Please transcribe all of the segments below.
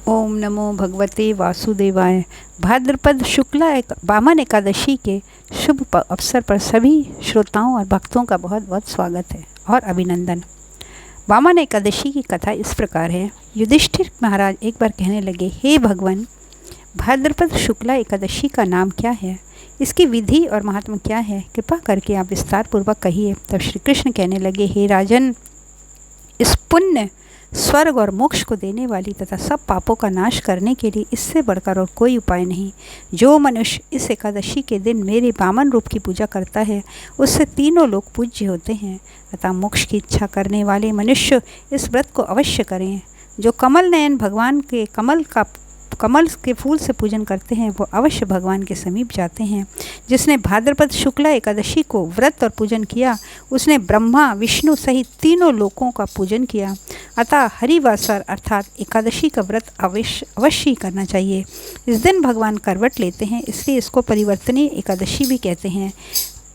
ओम नमो भगवते वासुदेवाय। भाद्रपद शुक्ला वामन एकादशी के शुभ अवसर पर सभी श्रोताओं और भक्तों का बहुत बहुत स्वागत है और अभिनंदन। वामन एकादशी की कथा इस प्रकार है। युधिष्ठिर महाराज एक बार कहने लगे, हे भगवान, भाद्रपद शुक्ला एकादशी का नाम क्या है, इसकी विधि और महात्मा क्या है, कृपा करके आप विस्तार पूर्वक कहिए। तब श्री कृष्ण कहने लगे, हे राजन, इस पुण्य, स्वर्ग और मोक्ष को देने वाली तथा सब पापों का नाश करने के लिए इससे बढ़कर और कोई उपाय नहीं। जो मनुष्य इस एकादशी के दिन मेरे वामन रूप की पूजा करता है उससे तीनों लोग पूज्य होते हैं। अतः मोक्ष की इच्छा करने वाले मनुष्य इस व्रत को अवश्य करें। जो कमल नयन भगवान के कमल के फूल से पूजन करते हैं वो अवश्य भगवान के समीप जाते हैं। जिसने भाद्रपद शुक्ला एकादशी को व्रत और पूजन किया उसने ब्रह्मा विष्णु सहित तीनों लोकों का पूजन किया। अतः हरिवासर अर्थात एकादशी का व्रत अवश्य करना चाहिए। इस दिन भगवान करवट लेते हैं, इसलिए इसको परिवर्तनीय एकादशी भी कहते हैं।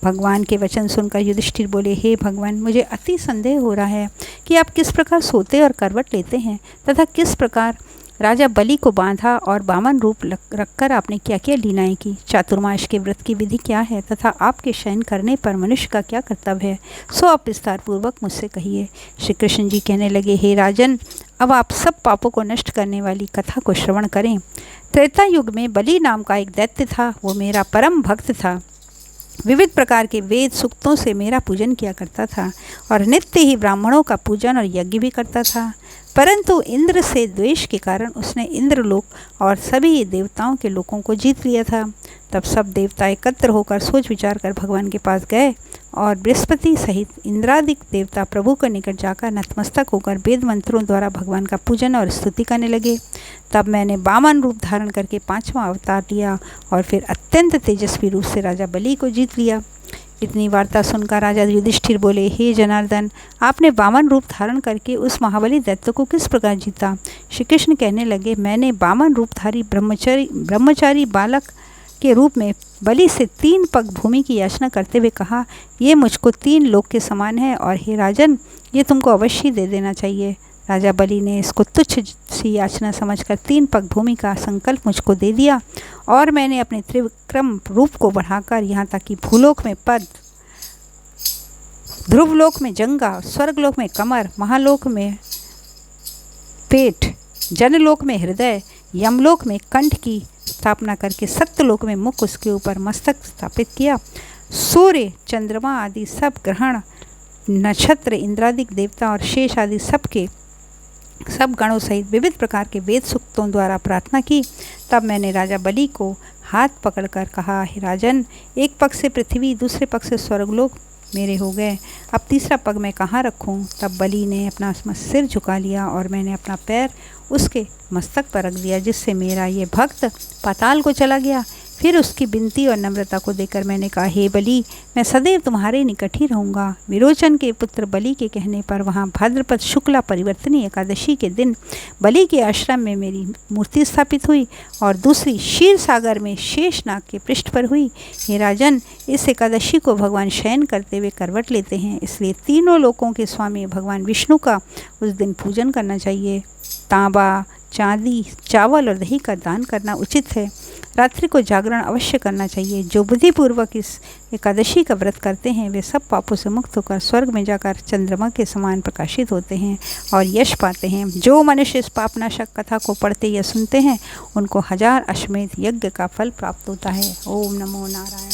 भगवान के वचन सुनकर युधिष्ठिर बोले, हे भगवान, मुझे अति संदेह हो रहा है कि आप किस प्रकार सोते और करवट लेते हैं तथा किस प्रकार राजा बलि को बांधा और वामन रूप रखकर आपने क्या क्या लीलाएं की। चातुर्मास के व्रत की विधि क्या है तथा आपके शयन करने पर मनुष्य का क्या कर्तव्य है, सो आप विस्तार पूर्वक मुझसे कहिए। श्री कृष्ण जी कहने लगे, हे राजन, अब आप सब पापों को नष्ट करने वाली कथा को श्रवण करें। त्रेता युग में बलि नाम का एक दैत्य था। वो मेरा परम भक्त था। विविध प्रकार के वेद सूक्तों से मेरा पूजन किया करता था और नित्य ही ब्राह्मणों का पूजन और यज्ञ भी करता था। परंतु इंद्र से द्वेष के कारण उसने इंद्रलोक और सभी देवताओं के लोकों को जीत लिया था। तब सब देवता एकत्र होकर सोच विचार कर भगवान के पास गए और बृहस्पति सहित इंद्रादिक देवता प्रभु के निकट जाकर नतमस्तक होकर वेद मंत्रों द्वारा भगवान का पूजन और स्तुति करने लगे। तब मैंने वामन रूप धारण करके 5वां अवतार लिया और फिर अत्यंत तेजस्वी रूप से राजा बलि को जीत लिया। इतनी वार्ता सुनकर राजा युधिष्ठिर बोले, हे जनार्दन, आपने वामन रूप धारण करके उस महाबली दैत्य को किस प्रकार जीता। श्री कृष्ण कहने लगे, मैंने वामन रूपधारी ब्रह्मचारी बालक के रूप में बलि से 3 पग भूमि की याचना करते हुए कहा, ये मुझको 3 लोक के समान है और हे राजन, ये तुमको अवश्य दे देना चाहिए। राजा बलि ने इसको तुच्छ सी याचना समझकर 3 पग भूमि का संकल्प मुझको दे दिया और मैंने अपने त्रिविक्रम रूप को बढ़ाकर यहाँ तक कि भूलोक में पद, ध्रुवलोक में जंगा, स्वर्गलोक में कमर, महालोक में पेट, जनलोक में हृदय, यमलोक में कंठ की स्थापना करके सत्यलोक में मुख, उसके ऊपर मस्तक स्थापित किया। सूर्य, चंद्रमा आदि सब ग्रहण, नक्षत्र, इंद्रादिक देवता और शेष आदि सब गणों सहित विविध प्रकार के वेद सूक्तों द्वारा प्रार्थना की। तब मैंने राजा बलि को हाथ पकड़कर कहा, हे राजन, एक पग से पृथ्वी, दूसरे पग से स्वर्गलोक मेरे हो गए, अब तीसरा पग मैं कहाँ रखूँ। तब बलि ने अपना सिर झुका लिया और मैंने अपना पैर उसके मस्तक पर रख दिया, जिससे मेरा ये भक्त पाताल को चला गया। फिर उसकी विनती और नम्रता को देखकर मैंने कहा, हे बलि, मैं सदैव तुम्हारे निकट ही रहूँगा। विरोचन के पुत्र बलि के कहने पर वहाँ भाद्रपद शुक्ला परिवर्तनी एकादशी के दिन बलि के आश्रम में मेरी मूर्ति स्थापित हुई और दूसरी क्षीर सागर में शेषनाग के पृष्ठ पर हुई। हे राजन, इस एकादशी को भगवान शयन करते हुए करवट लेते हैं, इसलिए तीनों लोकों के स्वामी भगवान विष्णु का उस दिन पूजन करना चाहिए। तांबा, चांदी, चावल और दही का दान करना उचित है। रात्रि को जागरण अवश्य करना चाहिए। जो बुद्धिपूर्वक इस एकादशी का व्रत करते हैं वे सब पापों से मुक्त होकर स्वर्ग में जाकर चंद्रमा के समान प्रकाशित होते हैं और यश पाते हैं। जो मनुष्य इस पापनाशक कथा को पढ़ते या सुनते हैं उनको 1000 अश्वमेध यज्ञ का फल प्राप्त होता है। ओम नमो नारायण।